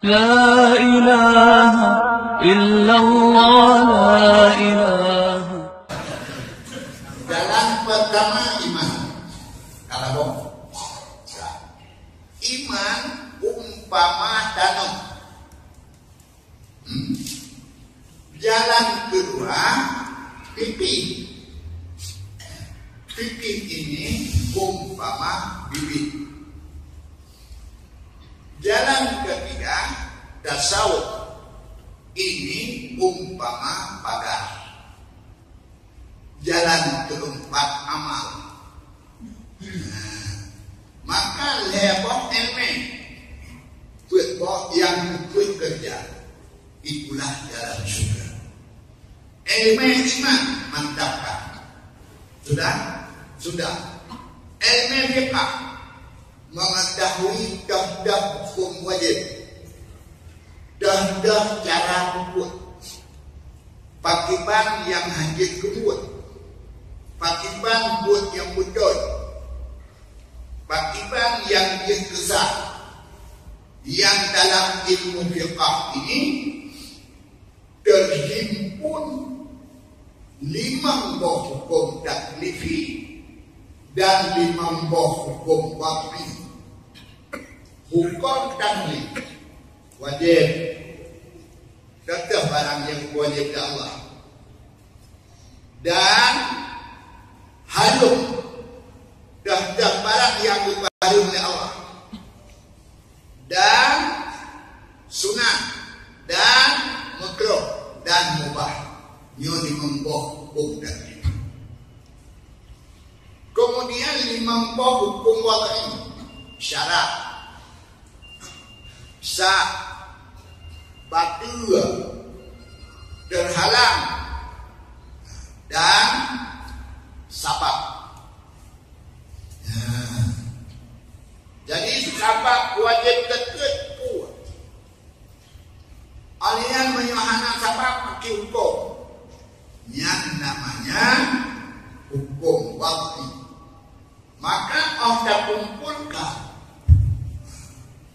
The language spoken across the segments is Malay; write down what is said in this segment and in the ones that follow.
لا إله إلا الله لا إله. Jalan pertama iman. Kalau boh, iman umpama danau. Jalan kedua pipi. Pipi ini umpama bibit. Jalan ketiga tasawuf, ini umpama pagar. Jalan keempat amal. Maka lebok ilmu yang bekerja itulah jalan surga. Ilmu iman mantapkan. Sudah. Ilmu fiqh mengetahui dah hukum wajib, dah cara hukum, pakiban yang hajit kebut, pakiban buat yang betul, pakiban yang dia kesah, yang dalam ilmu fiqh ini terhimpun 5 buah hukum taklifi dan 5 buah hukum waqfi. Hukum taklif wajib, tetap barang yang wajib dari Allah, dan harum dah barang yang diharum oleh Allah, dan sunat, dan makruh, dan mubah. Ini 5 buah hukum taklif. Kemudian 5 buah hukum waqfi, syarat, sah, batil, terhalang, dan sabab. Jadi sabab wajib dekat kuat. Alian menyuhana sabab pakai hukum yang namanya hukum waqfi. Maka Allah kumpulkan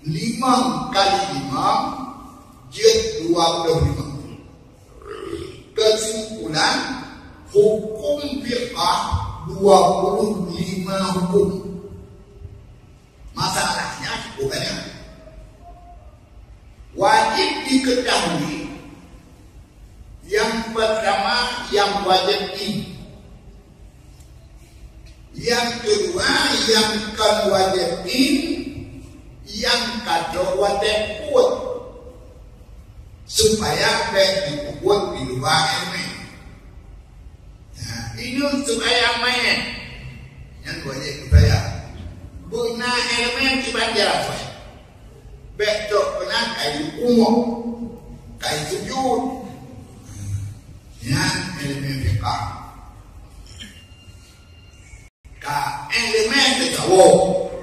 5 kali 5 jid 25. Kesimpulan hukum fiqh 25 hukum. Masalahnya bukannya wajib diketahui. Yang pertama yang wajib ini, yang kedua yang kan wajib ini, yang kedua wajib kuat supaya baik dikuat di luar ilmu. Ini supaya main yang wajib supaya guna ilmu dibaca baik tu kena kayu umum, kayu sujud, yang ilmu fiqh. Ka ilmu tasawuf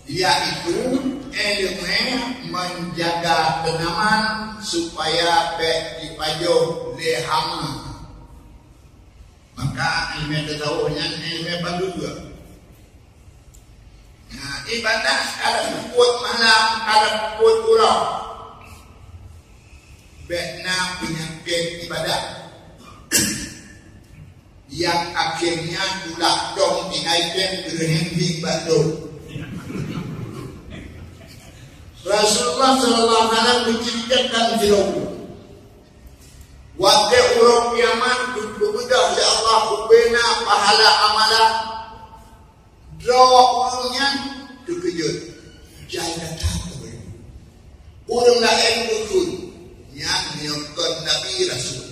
yaitu ilmu menjaga tanaman supaya baik dipajuh lehama. Maka ilmu tasawufnya ilmu bagus juga. Nah, ibadah kalau kuat malam, kalau kuat ulang, baiknya penyakit ibadah yang akhirnya tulak dong dinaikkan berhenti batu. Rasulullah sallallahu alaihi wasallam menceritakan filosofi. Waktu orang kiamat berbudak oleh Allah kubena pahala amalan. Draw orangnya terkejut. Jangan datang kepada orang lain betul yang menyokong Nabi Rasul.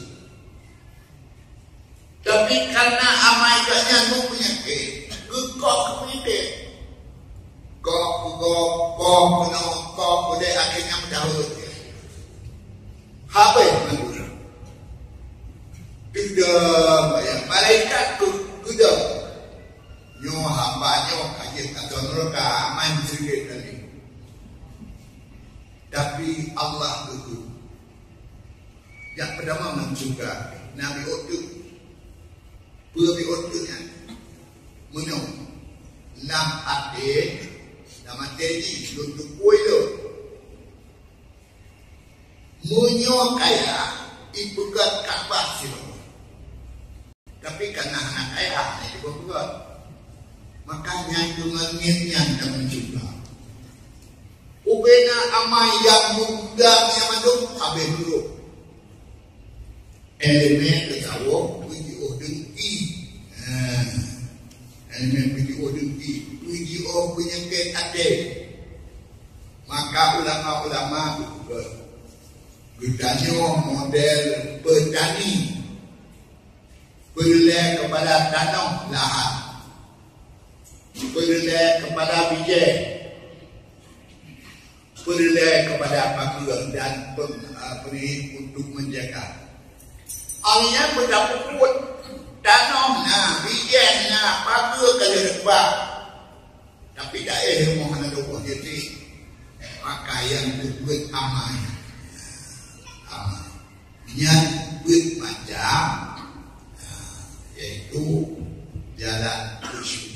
Tapi karena amaikanya itu penyakit, kekok penyakit. Kok akhirnya mendahului. Habis mengguna. Tidak banyak malaikat kuda. Nyo hambanya kajian atau neraka aman sedikit tadi. Tapi Allah itu yang pertama mensuka Nabi Utuh. Nabi Utuhnya menung nam ade nama tedi untuk kuilo Munyo kaya ibugat Ka'bah silo. Tapi karena anak kaya ini dibuat. Makanya itu ngenyan kami juga. Ubena amai yang muda yang mandung habis dulu. Elemen ketawa video dengki. Elemen video dengki. Video penyengket ade. Maka ulama-ulama bertanya model petani. Berlek kepada tanah lahan. Berlek kepada biji. Berlek kepada pagar dan pemberi untuk menjaga. Alnya berdapat tanah na, biji na, pagar kalau dekat. Tapi dah mohon ada buat jadi pakaian buat amai. Yang buat macam yaitu jalan bersyukur.